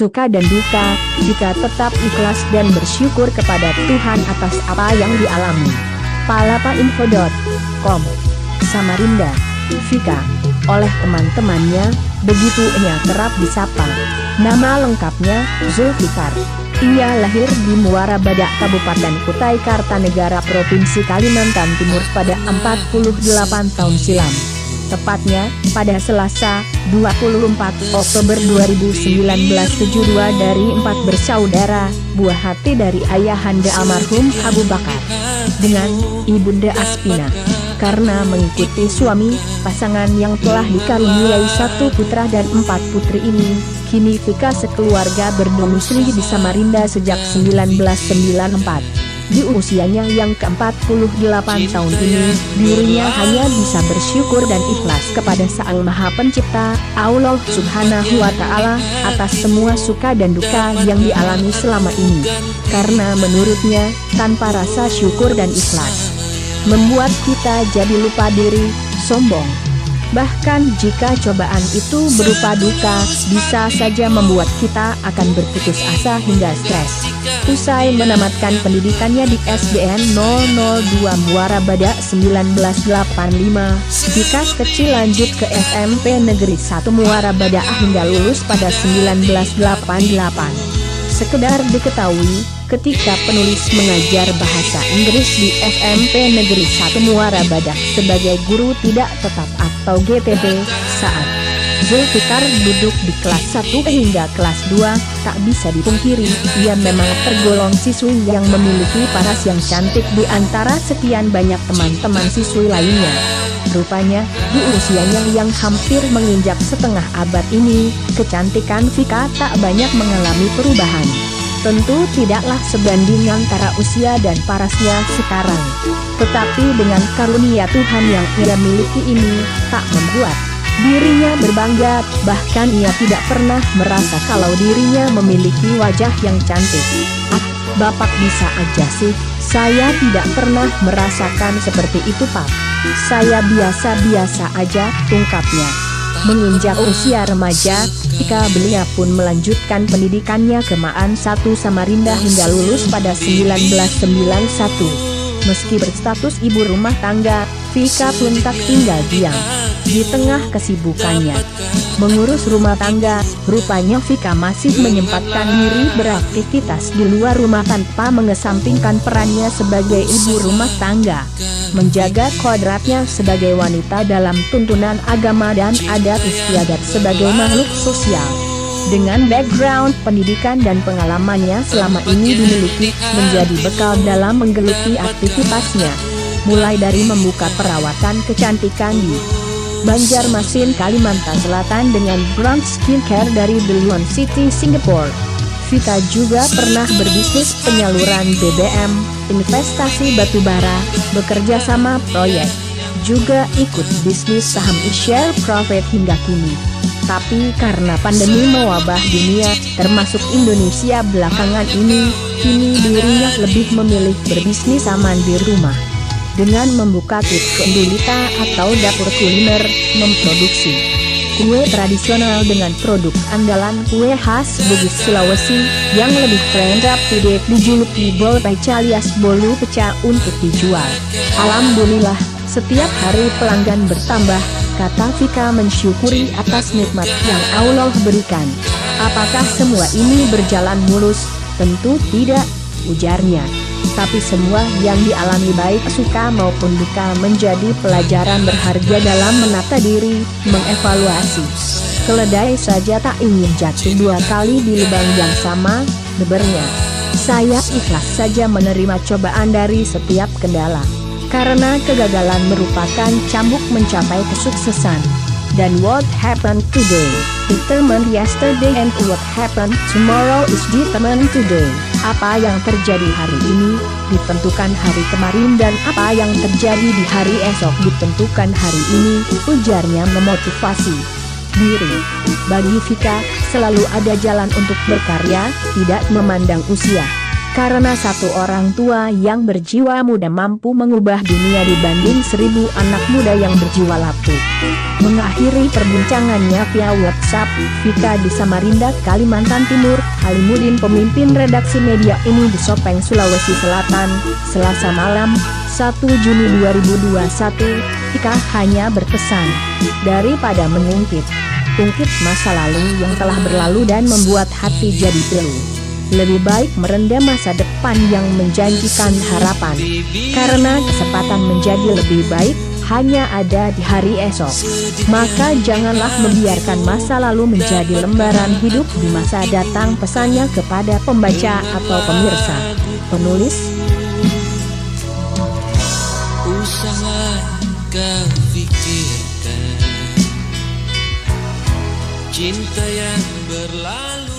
suka dan duka, jika tetap ikhlas dan bersyukur kepada Tuhan atas apa yang dialami. Palapainfo.com Samarinda, Vika. Oleh teman-temannya, begitu ia kerap disapa. Nama lengkapnya, Zulfikar. Ia lahir di Muara Badak, Kabupaten Kutai Kartanegara, Provinsi Kalimantan Timur pada 48 tahun silam. Tepatnya, pada Selasa, 24 Oktober 2019 72 dari 4 bersaudara, buah hati dari ayahanda almarhum Abu Bakar dengan Ibunda Aspina. Karena mengikuti suami, pasangan yang telah dikaruniai 1 putra dan 4 putri ini, kini Vika sekeluarga berdomisili di Samarinda sejak 1994. Di usianya yang ke-48 tahun ini, dirinya hanya bisa bersyukur dan ikhlas kepada Sang Maha Pencipta, Allah Subhanahu wa Ta'ala, atas semua suka dan duka yang dialami selama ini. Karena menurutnya, tanpa rasa syukur dan ikhlas, membuat kita jadi lupa diri, sombong. Bahkan jika cobaan itu berupa duka, bisa saja membuat kita akan berputus asa hingga stres. Usai menamatkan pendidikannya di SDN 002 Muara Badak 1985, Vika kecil lanjut ke SMP Negeri 1 Muara Badak hingga lulus pada 1988. Sekedar diketahui, ketika penulis mengajar bahasa Inggris di SMP Negeri 1 Muara Badak sebagai guru tidak tetap atau GTP, saat Zulfikar duduk di kelas 1 hingga kelas 2, tak bisa dipungkiri, ia memang tergolong siswi yang memiliki paras yang cantik di antara sekian banyak teman-teman siswi lainnya. Rupanya, di usianya yang hampir menginjak setengah abad ini, kecantikan Vika tak banyak mengalami perubahan. Tentu tidaklah sebanding antara usia dan parasnya sekarang. Tetapi dengan karunia Tuhan yang ia miliki ini, tak membuat dirinya berbangga, bahkan ia tidak pernah merasa kalau dirinya memiliki wajah yang cantik. Ah, Bapak bisa aja sih, saya tidak pernah merasakan seperti itu Pak. Saya biasa-biasa aja, ungkapnya. Menginjak usia remaja, Vika belia pun melanjutkan pendidikannya ke Maan 1 Samarinda hingga lulus pada 1991. Meski berstatus ibu rumah tangga, Vika pun tak tinggal diam. Di tengah kesibukannya mengurus rumah tangga, rupanya Vika masih menyempatkan diri beraktivitas di luar rumah tanpa mengesampingkan perannya sebagai ibu rumah tangga, menjaga kodratnya sebagai wanita dalam tuntunan agama dan adat istiadat sebagai makhluk sosial. Dengan background pendidikan dan pengalamannya selama ini dimiliki, menjadi bekal dalam menggeluti aktivitasnya, mulai dari membuka perawatan kecantikan di Banjarmasin, Kalimantan Selatan dengan brand skincare dari The Luan City, Singapore. Vika juga pernah berbisnis penyaluran BBM, investasi batubara, bekerja sama proyek, juga ikut bisnis saham e-share profit hingga kini. Tapi karena pandemi mewabah dunia, termasuk Indonesia belakangan ini, kini dirinya lebih memilih berbisnis aman di rumah. Dengan membuka toko Indulita atau dapur kuliner, memproduksi kue tradisional dengan produk andalan kue khas Bugis Sulawesi, yang lebih kerap dijuluki bol pecah alias bolu pecah untuk dijual. Alhamdulillah, setiap hari pelanggan bertambah, kata Vika mensyukuri atas nikmat yang Allah berikan. Apakah semua ini berjalan mulus? Tentu tidak, ujarnya. Tapi semua yang dialami baik suka maupun duka menjadi pelajaran berharga dalam menata diri, mengevaluasi. Keledai saja tak ingin jatuh 2 kali di lubang yang sama, bebernya. Saya ikhlas saja menerima cobaan dari setiap kendala. Karena kegagalan merupakan cambuk mencapai kesuksesan. Dan what happened today determined yesterday, and what happened tomorrow is determined today. Apa yang terjadi hari ini ditentukan hari kemarin, dan apa yang terjadi di hari esok ditentukan hari ini, ujarnya memotivasi diri. Bagi Vika, selalu ada jalan untuk berkarya, tidak memandang usia. Karena satu orang tua yang berjiwa muda mampu mengubah dunia dibanding 1000 anak muda yang berjiwa lapuk. Mengakhiri perbincangannya via WhatsApp, Vika di Samarinda, Kalimantan Timur, Halimudin, pemimpin redaksi media ini di Sopeng, Sulawesi Selatan, Selasa malam, 1 Juni 2021, Vika hanya berpesan, daripada mengungkit-ungkit masa lalu yang telah berlalu dan membuat hati jadi pilu, lebih baik merendam masa depan yang menjanjikan harapan. Karena kesempatan menjadi lebih baik hanya ada di hari esok. Maka janganlah membiarkan masa lalu menjadi lembaran hidup di masa datang, pesannya kepada pembaca atau pemirsa. Penulis Usaha kau pikirkan cinta yang berlalu.